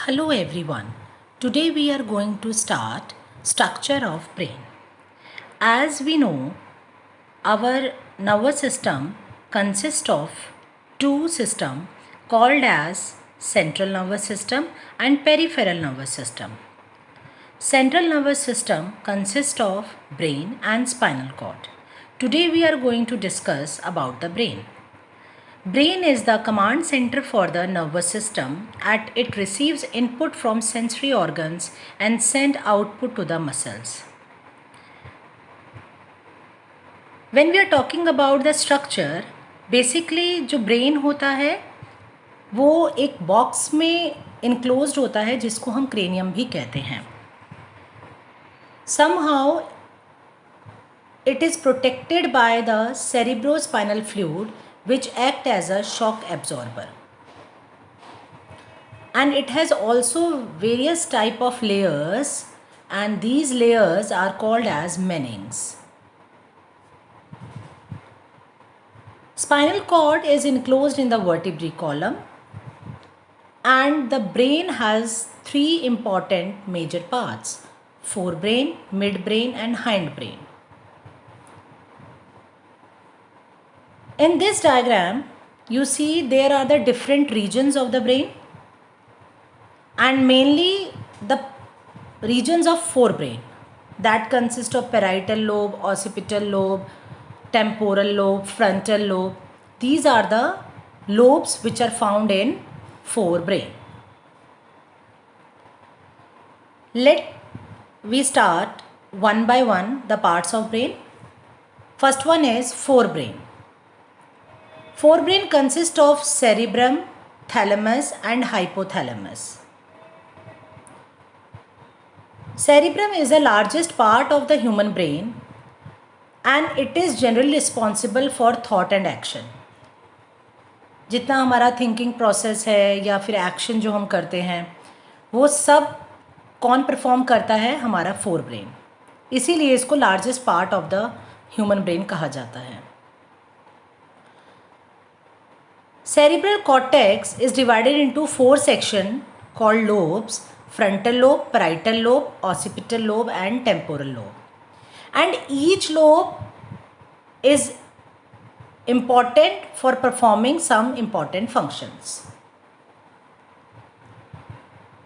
Hello everyone. Today we are going to start structure of brain. As we know, our nervous system consists of two systems called as central nervous system and peripheral nervous system. Central nervous system consists of brain and spinal cord. Today we are going to discuss about the brain. Brain is the command center for the nervous system and it receives input from sensory organs and send output to the muscles. When we are talking about the structure, basically जो brain होता है वो एक box में enclosed होता है जिसको हम cranium भी कहते हैं. Somehow it is protected by the cerebrospinal fluid which act as a shock absorber, and it has also various type of layers, and these layers are called as meninges. Spinal cord is enclosed in the vertebrae column, and the brain has three important major parts: forebrain, midbrain and hindbrain. In this diagram, you see there are the different regions of the brain, and mainly the regions of forebrain that consist of parietal lobe, occipital lobe, temporal lobe, frontal lobe. These are the lobes which are found in forebrain. Let we start one by one the parts of brain. First one is forebrain. Forebrain consists of cerebrum, thalamus and hypothalamus. Cerebrum is the largest part of the human brain and it is generally responsible for thought and action. जितना हमारा thinking process है या फिर action जो हम करते हैं वो सब कौन परफॉर्म करता है? हमारा फोरब्रेन. इसीलिए इसको largest part of the human brain कहा जाता है. Cerebral cortex is divided into four sections called lobes: frontal lobe, parietal lobe, occipital lobe and temporal lobe. And each lobe is important for performing some important functions.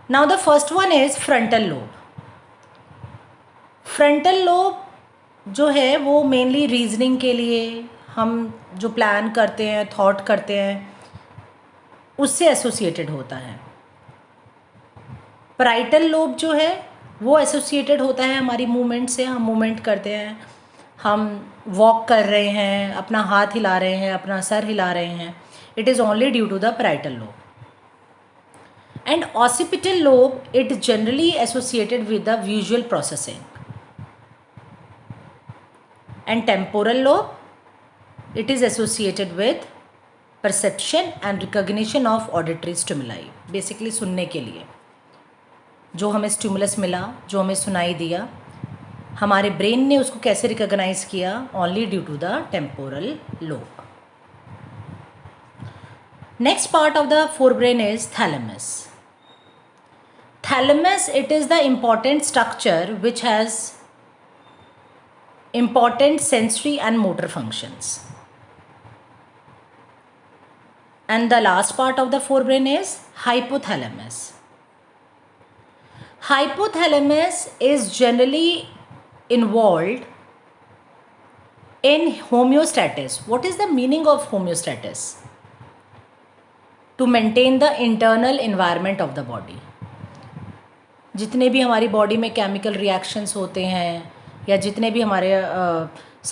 Now the first one is frontal lobe. Frontal lobe जो है वो mainly reasoning के लिए, हम जो plan करते हैं, thought करते हैं, उससे एसोसिएटेड होता है. पैराइटल लोब जो है वो एसोसिएटेड होता है हमारी मूवमेंट से. हम मूवमेंट करते हैं, हम वॉक कर रहे हैं, अपना हाथ हिला रहे हैं, अपना सर हिला रहे हैं. It is only due to the parietal lobe. And occipital lobe it generally associated with the visual processing. And temporal lobe it is associated with perception and recognition of auditory stimuli. Basically सुनने के लिए जो हमें stimulus मिला, जो हमें सुनाई दिया, हमारे ब्रेन ने उसको कैसे रिकॉग्नाइज किया? Only due to the temporal lobe. Next part of the forebrain is thalamus. Thalamus, it is the important structure which has important sensory and motor functions. And the last part of the forebrain is hypothalamus. Hypothalamus is generally involved in homeostasis. What is the meaning of homeostasis? To maintain the internal environment of the body. जितने भी हमारी body में chemical reactions होते हैं या जितने भी हमारे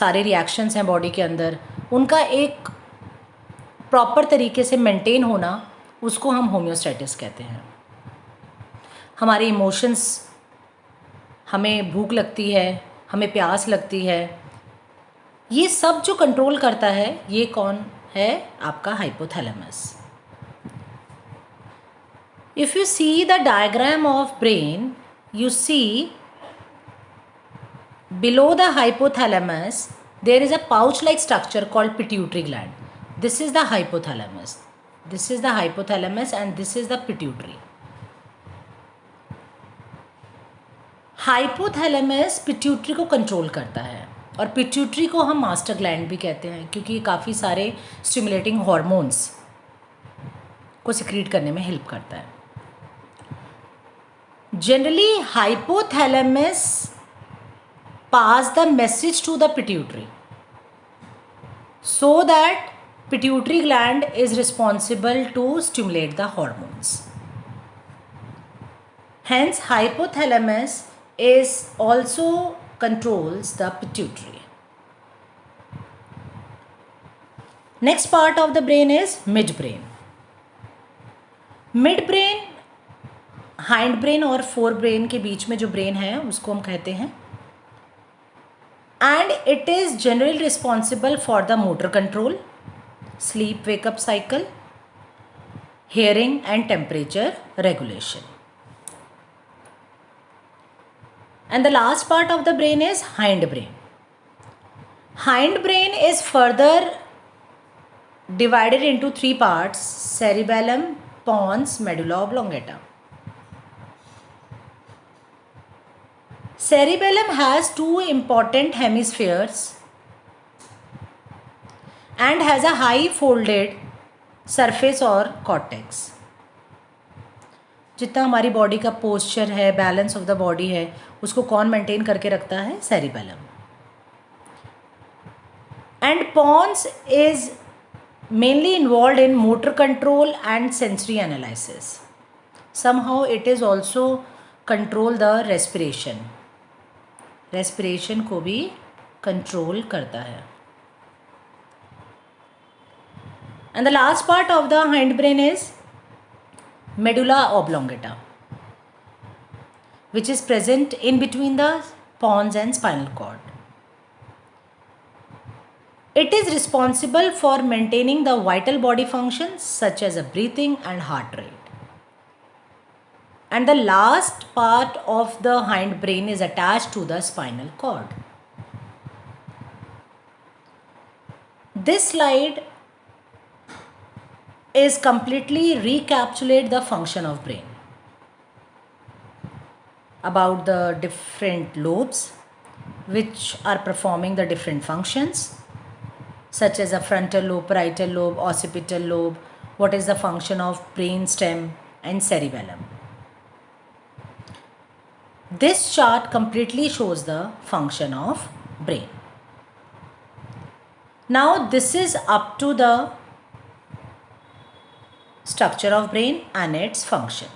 सारे रिएक्शंस हैं बॉडी के अंदर, उनका एक प्रॉपर तरीके से मेंटेन होना, उसको हम होम्योस्टेटिस कहते हैं. हमारे इमोशंस, हमें भूख लगती है, हमें प्यास लगती है, ये सब जो कंट्रोल करता है ये कौन है? आपका hypothalamus. If you see the diagram of brain, you see below the hypothalamus there is a pouch like structure called pituitary gland. This is the hypothalamus. This is the hypothalamus and this is the pituitary. Hypothalamus pituitary को control करता है, और pituitary को हम master gland भी कहते हैं क्योंकि ये काफ़ी सारे स्टिमुलेटिंग हॉर्मोन्स को सिक्रीट करने में हेल्प करता है. Generally hypothalamus pass the message to the pituitary so that pituitary gland is responsible to stimulate the hormones. Hence hypothalamus is also controls the pituitary. Next part of the brain is midbrain. Midbrain hind brain और fore brain के बीच में जो brain है उसको हम कहते हैं, and it is generally responsible for the motor control, sleep wake up cycle, hearing and temperature regulation. And the last part of the brain is hind brain. Hind brain is further divided into three parts: cerebellum, pons, medulla oblongata. Cerebellum has two important hemispheres and has a high folded surface और cortex. जितना हमारी body का posture है, balance of the body है, उसको कौन maintain करके रखता है? Cerebellum. And pons is mainly involve in motor control and sensory analysis. Somehow it is also control the respiration. Respiration को भी कंट्रोल करता है. And the last part of the hind brain is medulla oblongata, which is present in between the pons and spinal cord. It is responsible for maintaining the vital body functions such as breathing and heart rate. And the last part of the hind brain is attached to the spinal cord. This slide is completely recapitulate the function of brain about the different lobes which are performing the different functions such as a frontal lobe, parietal lobe, occipital lobe, what is the function of brain stem and cerebellum. This chart completely shows the function of brain. Now this is up to the structure of brain and its function.